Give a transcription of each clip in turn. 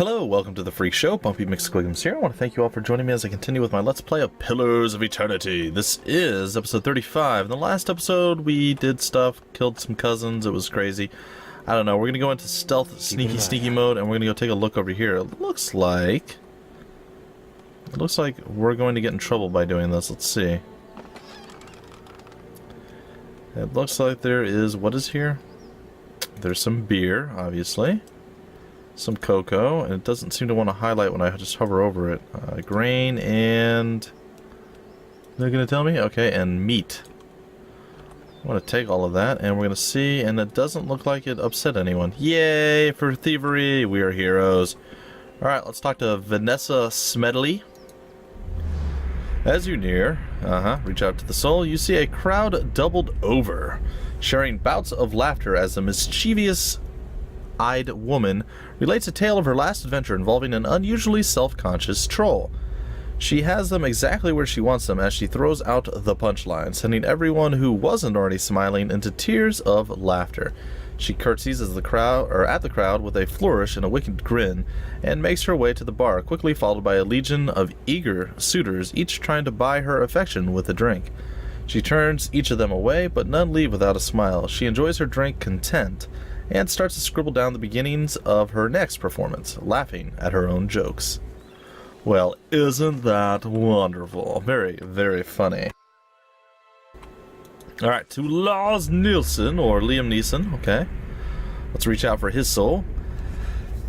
Hello, welcome to the Freak Show. Bumpy McSquigums here. I want to thank you all for joining me as I continue with my Let's Play of Pillars of Eternity. This is episode 35. In the last episode, we did stuff, killed some cousins. It was crazy. I don't know. We're going to go into stealth, sneaky mode, and we're going to go take a look over here. It looks like we're going to get in trouble by doing this. Let's see. It looks like there is... what is here? There's some beer, obviously. Some cocoa, and it doesn't seem to want to highlight when I just hover over it. Grain and... they're going to tell me? Okay, and meat. I want to take all of that, and we're going to see, and it doesn't look like it upset anyone. Yay for thievery! We are heroes. Alright, let's talk to Vanessa Smedley. As you near, reach out to the soul, you see a crowd doubled over, sharing bouts of laughter as a mischievous-eyed woman relates a tale of her last adventure involving an unusually self-conscious troll. She has them exactly where she wants them as she throws out the punchline, sending everyone who wasn't already smiling into tears of laughter. She curtsies at the crowd with a flourish and a wicked grin, and makes her way to the bar, quickly followed by a legion of eager suitors, each trying to buy her affection with a drink. She turns each of them away, but none leave without a smile. She enjoys her drink content, and starts to scribble down the beginnings of her next performance, laughing at her own jokes. Well, isn't that wonderful? Very, very funny. Alright, to Lars Nielsen, or Liam Neeson, okay. Let's reach out for his soul.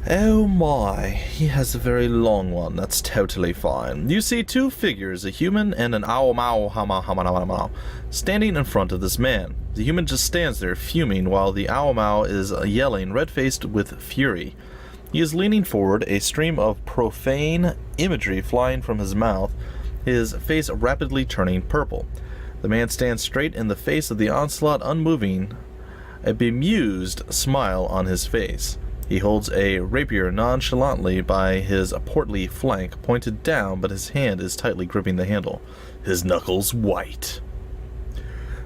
Oh my, he has a very long one, that's totally fine. You see two figures, a human and an ow-mow, standing in front of this man. The human just stands there fuming while the ow-mow is yelling, red-faced with fury. He is leaning forward, a stream of profane imagery flying from his mouth, his face rapidly turning purple. The man stands straight in the face of the onslaught, unmoving, a bemused smile on his face. He holds a rapier nonchalantly by his portly flank, pointed down, but his hand is tightly gripping the handle, his knuckles white.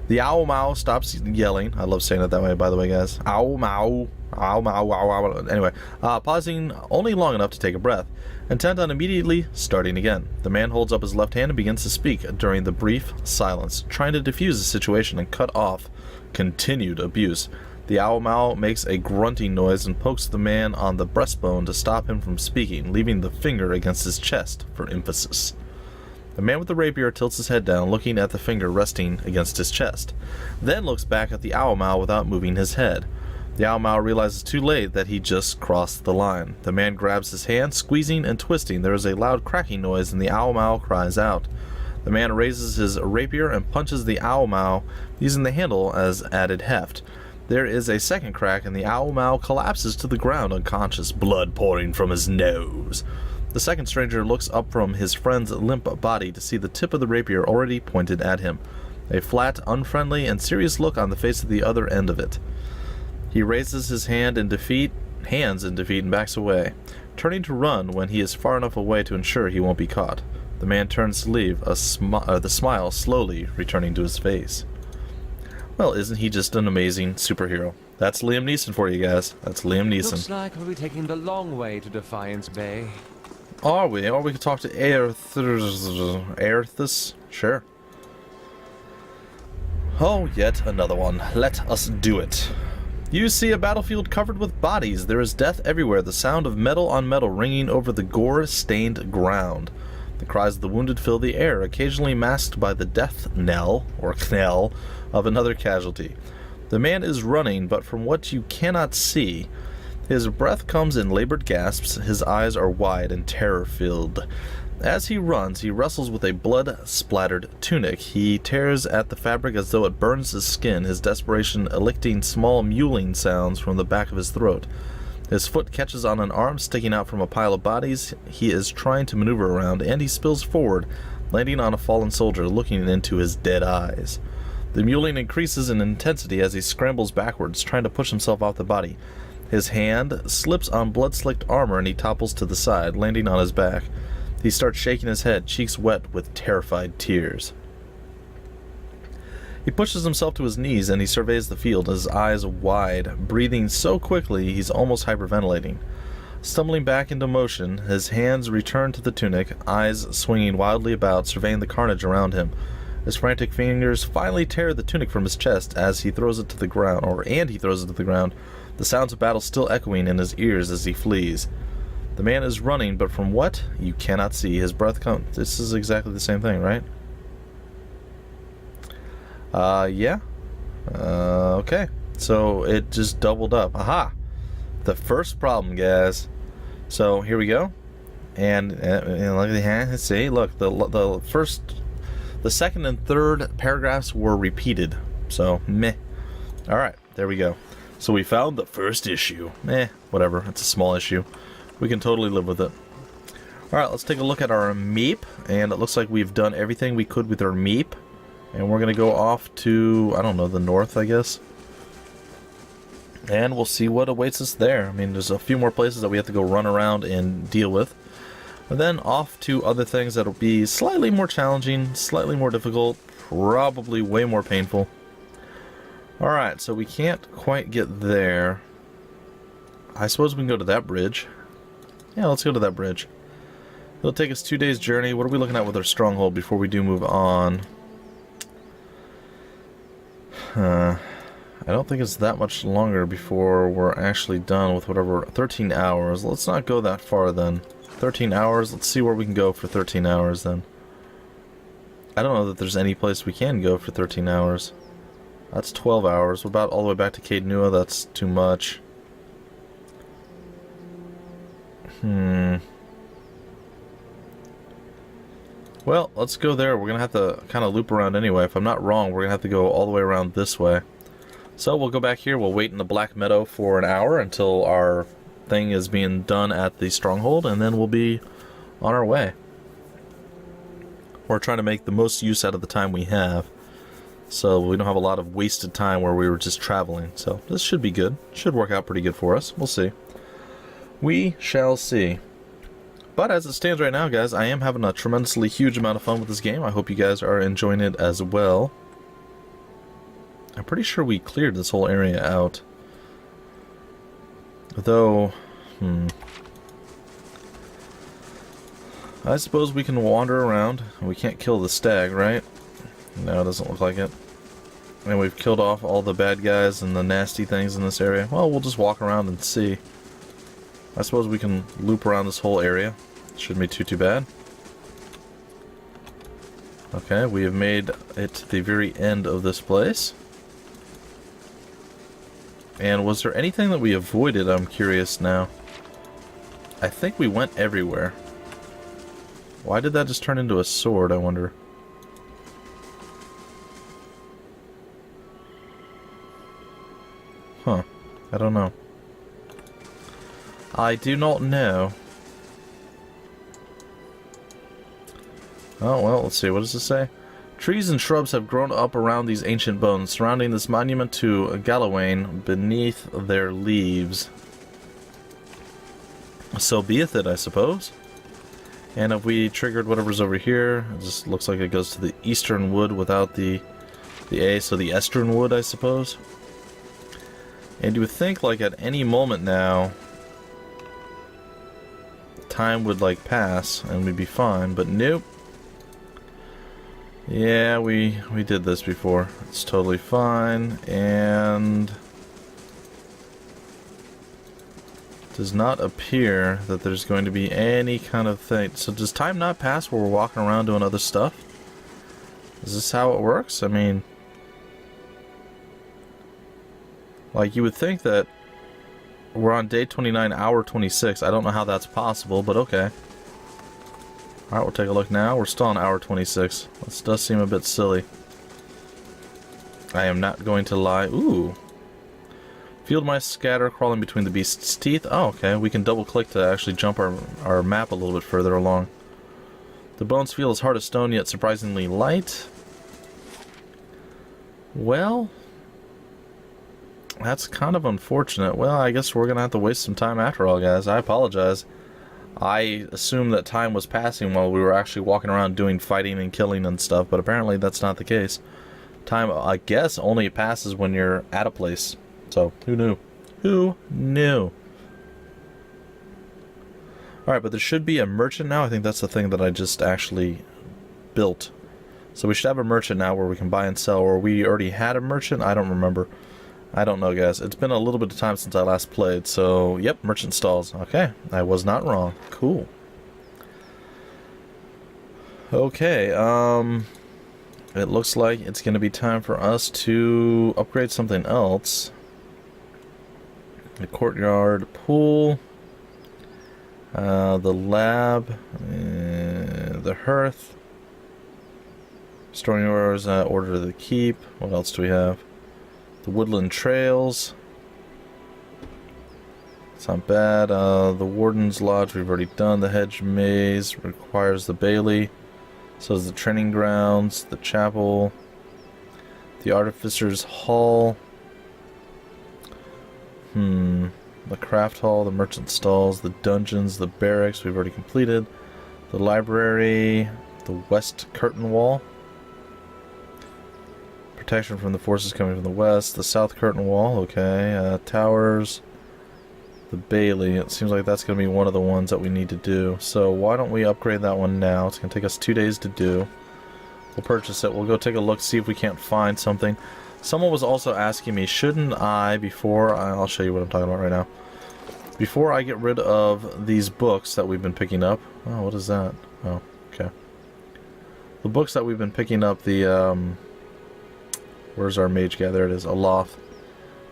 The ow-mow stops yelling. I love saying it that way, by the way, guys. Ow-mow. Ow-mow, ow-mow. Anyway, pausing only long enough to take a breath, intent on immediately starting again. The man holds up his left hand and begins to speak during the brief silence, trying to defuse the situation and cut off continued abuse. The ow-mow makes a grunting noise and pokes the man on the breastbone to stop him from speaking, leaving the finger against his chest for emphasis. The man with the rapier tilts his head down, looking at the finger resting against his chest, then looks back at the ow-mow without moving his head. The ow-mow realizes too late that he just crossed the line. The man grabs his hand, squeezing and twisting. There is a loud cracking noise, and the ow-mow cries out. The man raises his rapier and punches the ow-mow, using the handle as added heft. There is a second crack, and the ow-mow collapses to the ground unconscious, blood pouring from his nose. The second stranger looks up from his friend's limp body to see the tip of the rapier already pointed at him, a flat, unfriendly, and serious look on the face at the other end of it. He raises his hands in defeat, and backs away, turning to run when he is far enough away to ensure he won't be caught. The man turns to leave, the smile slowly returning to his face. Well, isn't he just an amazing superhero? That's Liam Neeson for you guys. That's Liam Neeson. Looks like we'll be taking the long way to Defiance Bay. Are we? Or we could talk to Aerthus? Sure. Oh, yet another one. Let us do it. You see a battlefield covered with bodies. There is death everywhere, the sound of metal on metal ringing over the gore-stained ground. The cries of the wounded fill the air, occasionally masked by the death knell, or knell, of another casualty. The man is running, but from what you cannot see, his breath comes in labored gasps, his eyes are wide and terror-filled. As he runs, he wrestles with a blood-splattered tunic. He tears at the fabric as though it burns his skin, his desperation elicting small mewling sounds from the back of his throat. His foot catches on an arm sticking out from a pile of bodies he is trying to maneuver around, and he spills forward, landing on a fallen soldier looking into his dead eyes. The mewling increases in intensity as he scrambles backwards, trying to push himself off the body. His hand slips on blood-slicked armor and he topples to the side, landing on his back. He starts shaking his head, cheeks wet with terrified tears. He pushes himself to his knees and he surveys the field, his eyes wide, breathing so quickly he's almost hyperventilating. Stumbling back into motion, his hands return to the tunic, eyes swinging wildly about, surveying the carnage around him. His frantic fingers finally tear the tunic from his chest as he throws it to the ground, he throws it to the ground, the sounds of battle still echoing in his ears as he flees. The man is running, but from what? You cannot see. His breath comes... This is exactly the same thing, right? Yeah. Okay. So it just doubled up. Aha! The first problem, guys. So here we go, and look at the hand. See, look, the second and third paragraphs were repeated. So meh. All right, there we go. So we found the first issue. Whatever. It's a small issue. We can totally live with it. All right, let's take a look at our meep, and it looks like we've done everything we could with our meep, and we're gonna go off to, I don't know, the north, I guess. And we'll see what awaits us there. I mean, there's a few more places that we have to go run around and deal with. And then off to other things that'll be slightly more challenging, slightly more difficult, probably way more painful. Alright, so we can't quite get there. I suppose we can go to that bridge. Yeah, let's go to that bridge. It'll take us 2 days' journey. What are we looking at with our stronghold before we do move on? I don't think it's that much longer before we're actually done with whatever. 13 hours. Let's not go that far then. 13 hours. Let's see where we can go for 13 hours then. I don't know that there's any place we can go for 13 hours. That's 12 hours. What about all the way back to Caed Nua? That's too much. Well, let's go there. We're going to have to kind of loop around anyway. If I'm not wrong, we're going to have to go all the way around this way. So we'll go back here, we'll wait in the Black Meadow for an hour until our thing is being done at the stronghold, and then we'll be on our way. We're trying to make the most use out of the time we have, so we don't have a lot of wasted time where we were just traveling. So this should be good. Should work out pretty good for us. We'll see. We shall see. But as it stands right now, guys, I am having a tremendously huge amount of fun with this game. I hope you guys are enjoying it as well. I'm pretty sure we cleared this whole area out. Though, I suppose we can wander around. We can't kill the stag, right? No, it doesn't look like it. And we've killed off all the bad guys and the nasty things in this area. Well, we'll just walk around and see. I suppose we can loop around this whole area. Shouldn't be too bad. Okay, we have made it to the very end of this place. And was there anything that we avoided? I'm curious now. I think we went everywhere. Why did that just turn into a sword, I wonder? Huh. I don't know. I do not know. Oh, well, let's see. What does this say? Trees and shrubs have grown up around these ancient bones, surrounding this monument to Galawain beneath their leaves. So beeth it, I suppose. And if we triggered whatever's over here, it just looks like it goes to the eastern wood without the A, so the eastern wood, I suppose. And you would think, like, at any moment now, time would, like, pass and we'd be fine, but nope. Yeah, we did this before. It's totally fine, and does not appear that there's going to be any kind of thing. So does time not pass while we're walking around doing other stuff? Is this how it works? I mean, like, you would think that we're on day 29, hour 26. I don't know how that's possible, but okay. Alright, we'll take a look now. We're still on hour 26. This does seem a bit silly. I am not going to lie. Ooh. Field mice scatter, crawling between the beast's teeth. Oh, okay. We can double click to actually jump our map a little bit further along. The bones feel as hard as stone, yet surprisingly light. Well, that's kind of unfortunate. Well, I guess we're going to have to waste some time after all, guys. I apologize. I assumed that time was passing while we were actually walking around doing fighting and killing and stuff, but apparently that's not the case. Time, I guess, only passes when you're at a place. So, who knew? Who knew? Alright, but there should be a merchant now. I think that's the thing that I just actually built. So we should have a merchant now where we can buy and sell, or we already had a merchant? I don't remember. I don't know, guys. It's been a little bit of time since I last played, so yep, merchant stalls. Okay, I was not wrong. Cool. Okay, it looks like it's going to be time for us to upgrade something else. The courtyard pool, the lab, the hearth. Storing orders, order to the keep. What else do we have? The woodland trails. It's not bad. The warden's lodge we've already done. The hedge maze requires the bailey. So is the training grounds, the chapel, the artificer's hall. The craft hall, the merchant stalls, the dungeons, the barracks we've already completed. The library, the west curtain wall. Protection from the forces coming from the west. The south curtain wall, okay. Towers. The bailey. It seems like that's going to be one of the ones that we need to do. So why don't we upgrade that one now? It's going to take us 2 days to do. We'll purchase it. We'll go take a look, see if we can't find something. Someone was also asking me, shouldn't I, before... I'll show you what I'm talking about right now. Before I get rid of these books that we've been picking up... Oh, what is that? Oh, okay. The books that we've been picking up, the... Where's our mage guy? There it is. Aloft.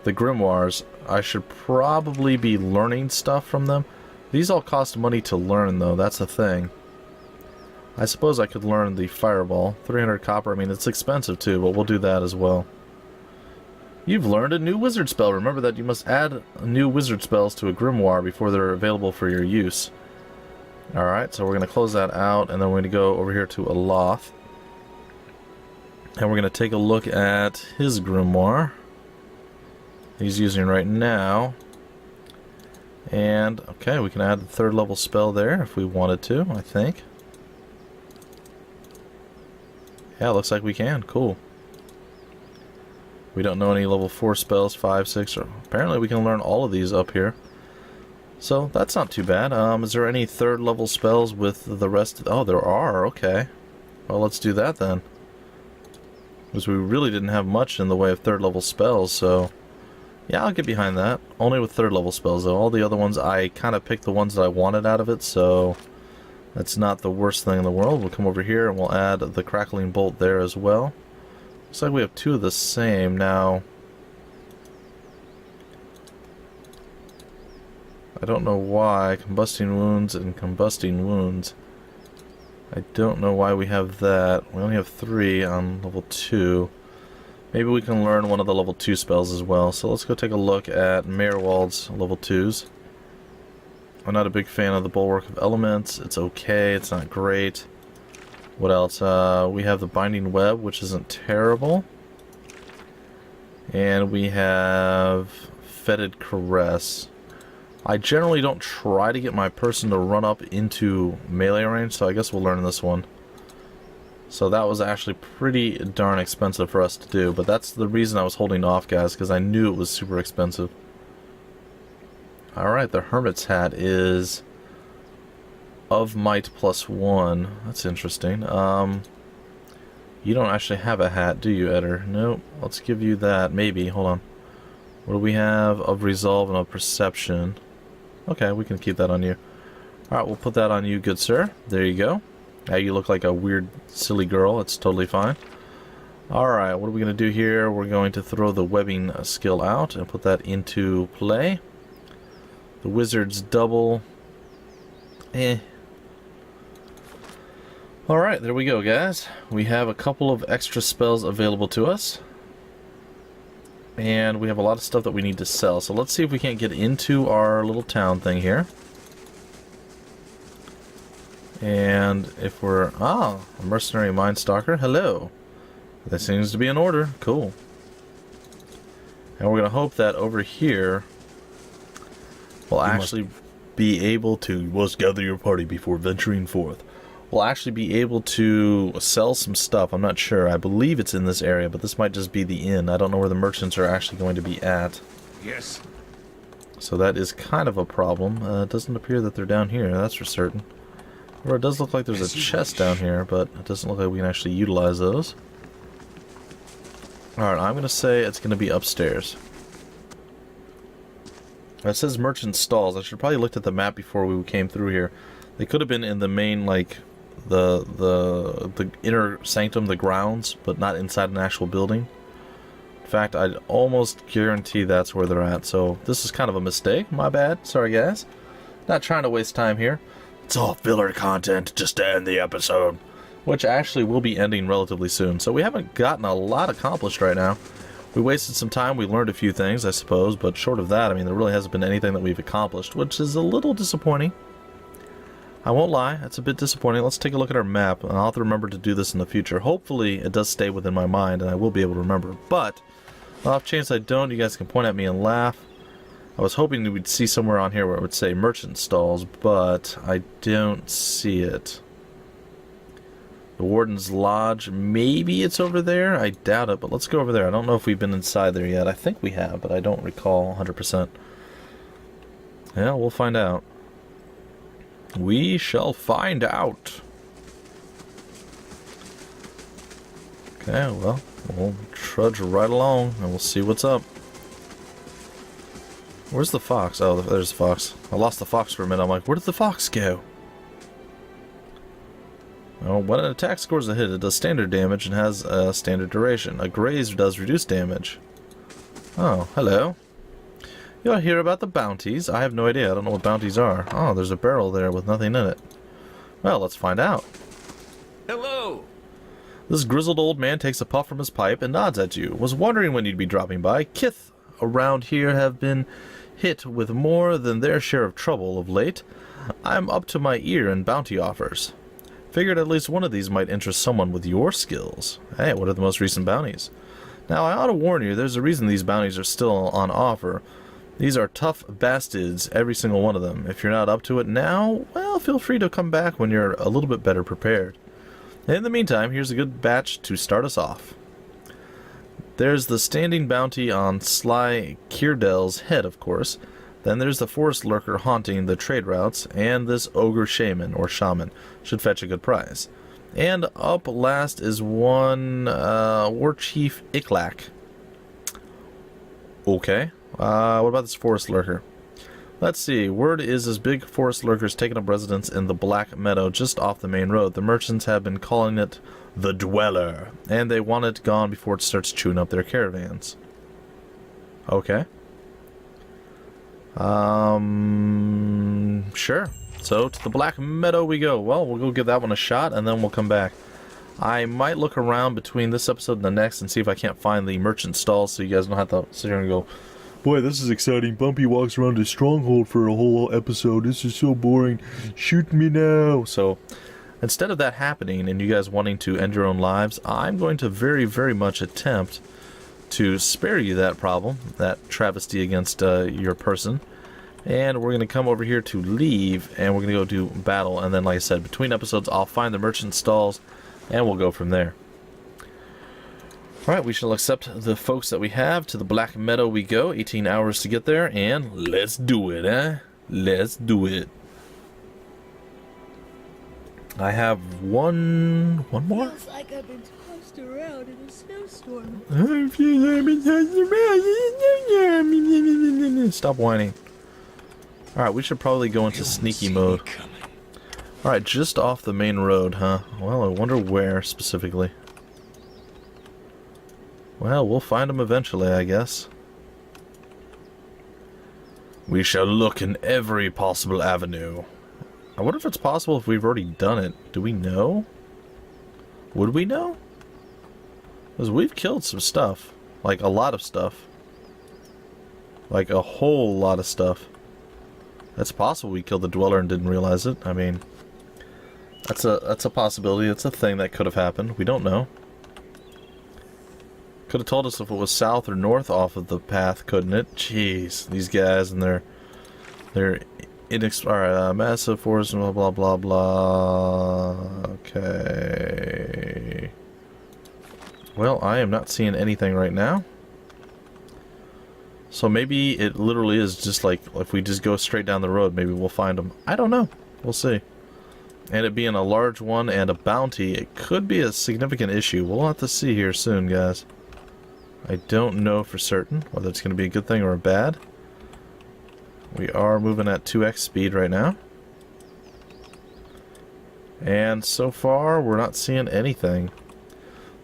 The grimoires. I should probably be learning stuff from them. These all cost money to learn, though. That's the thing. I suppose I could learn the fireball. 300 copper. I mean, it's expensive, too, but we'll do that as well. You've learned a new wizard spell. Remember that you must add new wizard spells to a grimoire before they're available for your use. Alright, so we're going to close that out, and then we're going to go over here to Aloth. And we're going to take a look at his grimoire. He's using right now. And, okay, we can add the 3rd level spell there if we wanted to, I think. Yeah, looks like we can. Cool. We don't know any level 4 spells, 5, 6, or apparently we can learn all of these up here. So, that's not too bad. Is there any 3rd level spells with the rest? Oh, there are. Okay. Well, let's do that then. Because we really didn't have much in the way of 3rd level spells, so... Yeah, I'll get behind that. Only with 3rd level spells, though. All the other ones, I kind of picked the ones that I wanted out of it, so... That's not the worst thing in the world. We'll come over here and we'll add the crackling bolt there as well. Looks like we have 2 of the same. Now... I don't know why. Combusting wounds and combusting wounds. I don't know why we have that. We only have 3 on level 2. Maybe we can learn one of the level 2 spells as well. So let's go take a look at Mayorwald's level 2s. I'm not a big fan of the Bulwark of Elements. It's okay. It's not great. What else? We have the Binding Web, which isn't terrible. And we have Fetid Caress. I generally don't try to get my person to run up into melee range, so I guess we'll learn this one. So that was actually pretty darn expensive for us to do, but that's the reason I was holding off, guys, because I knew it was super expensive. Alright, the Hermit's Hat is of might +1. That's interesting. You don't actually have a hat, do you, Eder? Nope. Let's give you that. Maybe. Hold on. What do we have? Of Resolve and of Perception. Okay, we can keep that on you. Alright, we'll put that on you, good sir. There you go. Now you look like a weird, silly girl. It's totally fine. Alright, what are we going to do here? We're going to throw the webbing skill out and put that into play. The wizard's double. Alright, there we go, guys. We have a couple of extra spells available to us. And we have a lot of stuff that we need to sell. So let's see if we can't get into our little town thing here. And if we're... Ah, a mercenary mine stalker. Hello. That seems to be in order. Cool. And we're going to hope that over here we'll actually be able to... You must gather your party before venturing forth. We'll actually be able to sell some stuff. I'm not sure. I believe it's in this area, but this might just be the inn. I don't know where the merchants are actually going to be at. Yes. So that is kind of a problem. It doesn't appear that they're down here, that's for certain. Or it does look like there's a chest down here, but it doesn't look like we can actually utilize those. Alright, I'm going to say it's going to be upstairs. It says merchant stalls. I should probably looked at the map before we came through here. They could have been in the main, like, the inner sanctum, the grounds, but not inside an actual building. In fact, I'd almost guarantee that's where they're at. So this is kind of a mistake. My bad. Sorry, guys. Not trying to waste time here. It's all filler content just to end the episode, which actually will be ending relatively soon. So we haven't gotten a lot accomplished right now. We wasted some time. We learned a few things, I suppose, but short of that, I mean, there really hasn't been anything that we've accomplished, which is a little disappointing. I won't lie, it's a bit disappointing. Let's take a look at our map, and I'll have to remember to do this in the future. Hopefully, it does stay within my mind, and I will be able to remember. But, off chance I don't, you guys can point at me and laugh. I was hoping we'd see somewhere on here where it would say merchant stalls, but I don't see it. The Warden's Lodge, maybe it's over there? I doubt it, but let's go over there. I don't know if we've been inside there yet. I think we have, but I don't recall 100%. Yeah, we'll find out. We shall find out. Okay, well, we'll trudge right along, and we'll see what's up. Where's the fox? Oh, there's the fox. I lost the fox for a minute. I'm like, where did the fox go? Well, when an attack scores a hit, it does standard damage and has a standard duration. A graze does reduced damage. Oh, hello. You'll hear about the bounties. I have no idea. I don't know what bounties are. Oh, there's a barrel there with nothing in it. Well, let's find out. Hello! This grizzled old man takes a puff from his pipe and nods at you. Was wondering when you'd be dropping by. Kith around here have been hit with more than their share of trouble of late. I'm up to my ear in bounty offers. Figured at least one of these might interest someone with your skills. Hey, what are the most recent bounties? Now, I ought to warn you, there's a reason these bounties are still on offer. These are tough bastards, every single one of them. If you're not up to it now, well, feel free to come back when you're a little bit better prepared. In the meantime, here's a good batch to start us off. There's the standing bounty on Sly Kirdell's head, of course. Then there's the forest lurker haunting the trade routes, and this ogre shaman, or shaman, should fetch a good prize. And up last is one War Chief Iklak. Okay. What about this forest lurker? Let's see. Word is this big forest lurker's taken up residence in the Black Meadow just off the main road. The merchants have been calling it the Dweller, and they want it gone before it starts chewing up their caravans. Okay. Sure. So, to the Black Meadow we go. Well, we'll go give that one a shot, and then we'll come back. I might look around between this episode and the next and see if I can't find the merchant stalls so you guys don't have to sit here and go, boy, this is exciting. Bumpy walks around a stronghold for a whole episode. This is so boring. Shoot me now. So, instead of that happening and you guys wanting to end your own lives, I'm going to very, very much attempt to spare you that problem, that travesty against your person. And we're going to come over here to leave, and we're going to go do battle. And then, like I said, between episodes, I'll find the merchant stalls, and we'll go from there. Alright, we shall accept the folks that we have. To the Black Meadow we go. 18 hours to get there, and let's do it, eh? Let's do it. I have one more? Feels like I've been tossed around in a snowstorm. I feel I've been tossed around. Stop whining. Alright, we should probably go into sneaky mode. Alright, just off the main road, huh? Well, I wonder where specifically. Well, we'll find them eventually, I guess. We shall look in every possible avenue. I wonder if it's possible if we've already done it. Do we know? Would we know? Because we've killed some stuff. Like, a lot of stuff. Like, a whole lot of stuff. It's possible we killed the Dweller and didn't realize it. I mean, that's a possibility. It's a thing that could have happened. We don't know. Could have told us if it was south or north off of the path, couldn't it? Jeez, these guys and their massive force and blah blah blah. Okay. Well, I am not seeing anything right now. So maybe it literally is just like, if we just go straight down the road, maybe we'll find them. I don't know. We'll see. And it being a large one and a bounty, it could be a significant issue. We'll have to see here soon, guys. I don't know for certain whether it's going to be a good thing or a bad. We are moving at 2x speed right now. And so far, we're not seeing anything.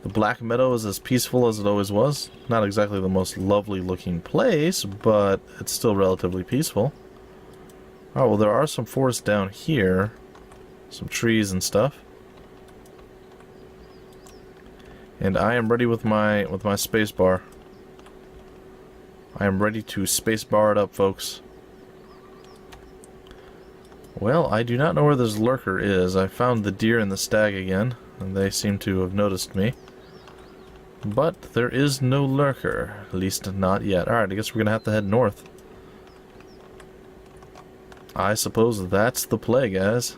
The Black Meadow is as peaceful as it always was. Not exactly the most lovely looking place, but it's still relatively peaceful. Oh, well, there are some forests down here. Some trees and stuff. And I am ready with my space bar. I am ready to space bar it up, folks. Well, I do not know where this lurker is. I found the deer and the stag again, and they seem to have noticed me. But there is no lurker, at least not yet. Alright, I guess we're gonna have to head north. I suppose that's the play, guys.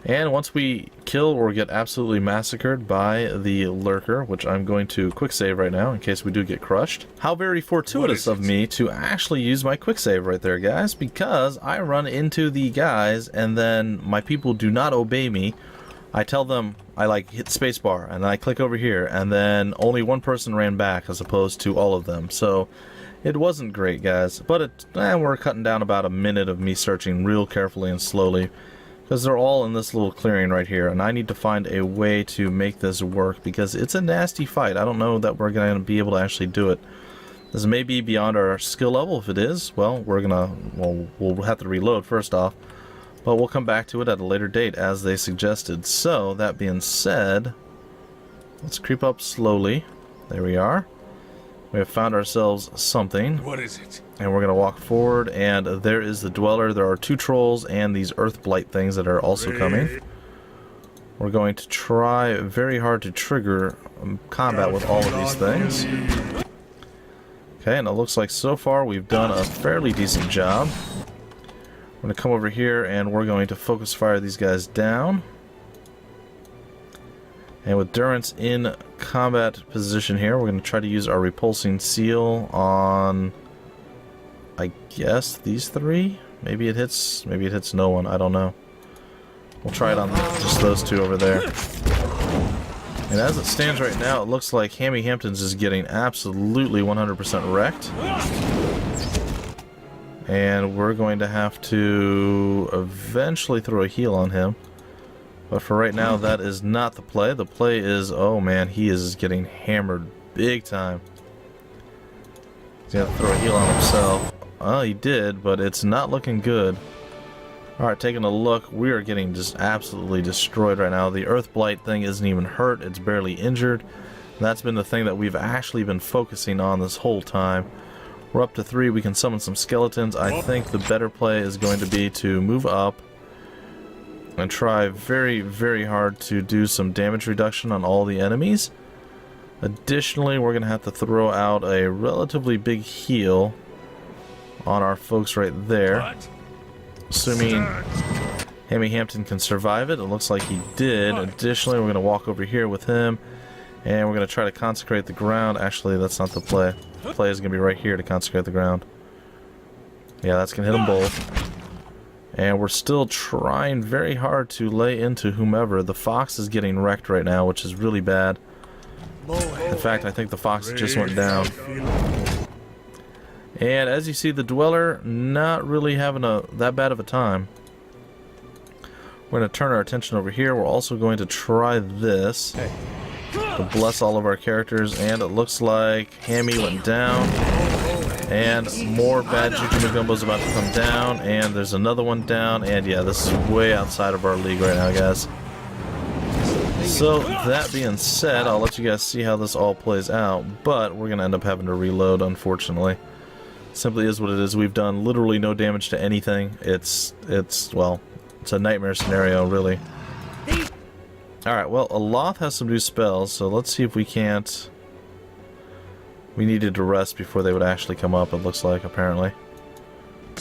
And once we kill or get absolutely massacred by the lurker, which I'm going to quick save right now in case we do get crushed. How very fortuitous of me to actually use my quick save right there, guys, because I run into the guys and then my people do not obey me. I tell them I like hit spacebar and I click over here and then only one person ran back as opposed to all of them. So it wasn't great, guys, but we're cutting down about a minute of me searching real carefully and slowly. Because they're all in this little clearing right here, and I need to find a way to make this work because it's a nasty fight. I don't know that we're going to be able to actually do it. This may be beyond our skill level. If it is, well, we'll have to reload first off, but we'll come back to it at a later date as they suggested. So that being said, let's creep up slowly. There we are. We have found ourselves something. What is it? And we're going to walk forward, and there is the Dweller. There are 2 trolls and these Earth Blight things that are also coming. We're going to try very hard to trigger combat with all of these things. Okay, and it looks like so far we've done a fairly decent job. We're going to come over here, and we're going to focus fire these guys down. And with Durance in combat position here, we're going to try to use our repulsing seal on, I guess, these 3? Maybe it hits no one, I don't know. We'll try it on just those 2 over there. And as it stands right now, it looks like Hammy Hamptons is getting absolutely 100% wrecked. And we're going to have to eventually throw a heal on him. But for right now, that is not the play. The play is, oh man, he is getting hammered big time. He's going to throw a heal on himself. Oh, he did, but it's not looking good. Alright, taking a look, we are getting just absolutely destroyed right now. The Earth Blight thing isn't even hurt, it's barely injured. That's been the thing that we've actually been focusing on this whole time. We're up to 3, we can summon some skeletons. I think the better play is going to be to move up and try very, very hard to do some damage reduction on all the enemies. Additionally, we're going to have to throw out a relatively big heal on our folks right there. Assuming Hammy Hampton can survive it. It looks like he did. Additionally, we're going to walk over here with him, and we're going to try to consecrate the ground. Actually, that's not the play. The play is going to be right here to consecrate the ground. Yeah, that's going to hit them both. And we're still trying very hard to lay into whomever. The fox is getting wrecked right now, which is really bad. In fact, I think the fox just went down. And as you see, the Dweller not really having that bad of a time. We're going to turn our attention over here. We're also going to try this to bless all of our characters. And it looks like Hammy went down. And more bad Juju Magumbo's about to come down, and there's another one down, and yeah, this is way outside of our league right now, guys. So, that being said, I'll let you guys see how this all plays out, but we're going to end up having to reload, unfortunately. Simply is what it is. We've done literally no damage to anything. It's a nightmare scenario, really. Alright, well, Aloth has some new spells, so let's see if we can't... We needed to rest before they would actually come up, it looks like, apparently.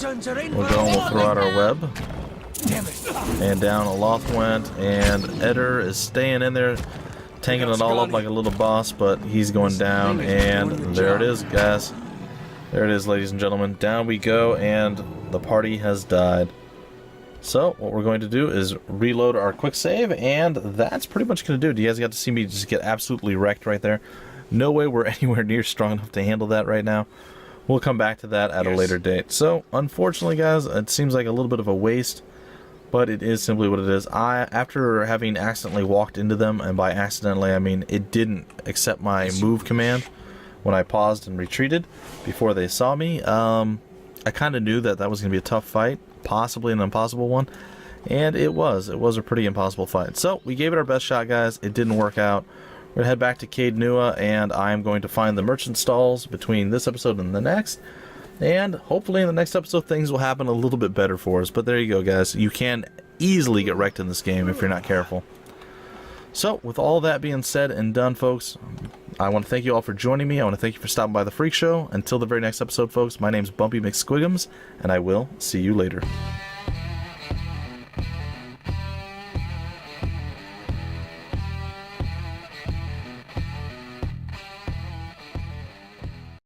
We'll go and we'll throw out our web. And down Aloth went, and Eder is staying in there, tanking it all up like a little boss, but he's going down, and there it is, guys. There it is, ladies and gentlemen. Down we go, and the party has died. So, what we're going to do is reload our quick save, and that's pretty much going to do it. You guys got to see me just get absolutely wrecked right there. No way we're anywhere near strong enough to handle that right now. We'll come back to that at a later date. So, unfortunately, guys, it seems like a little bit of a waste, but it is simply what it is. After having accidentally walked into them, and by accidentally I mean it didn't accept my move command when I paused and retreated before they saw me, I kind of knew that that was going to be a tough fight, possibly an impossible one, and it was. It was a pretty impossible fight. So, we gave it our best shot, guys. It didn't work out. We're going to head back to Cade Nua, and I'm going to find the merchant stalls between this episode and the next. And hopefully in the next episode things will happen a little bit better for us. But there you go, guys. You can easily get wrecked in this game if you're not careful. So, with all that being said and done, folks, I want to thank you all for joining me. I want to thank you for stopping by the Freak Show. Until the very next episode, folks, my name's Bumpy McSquigums, and I will see you later.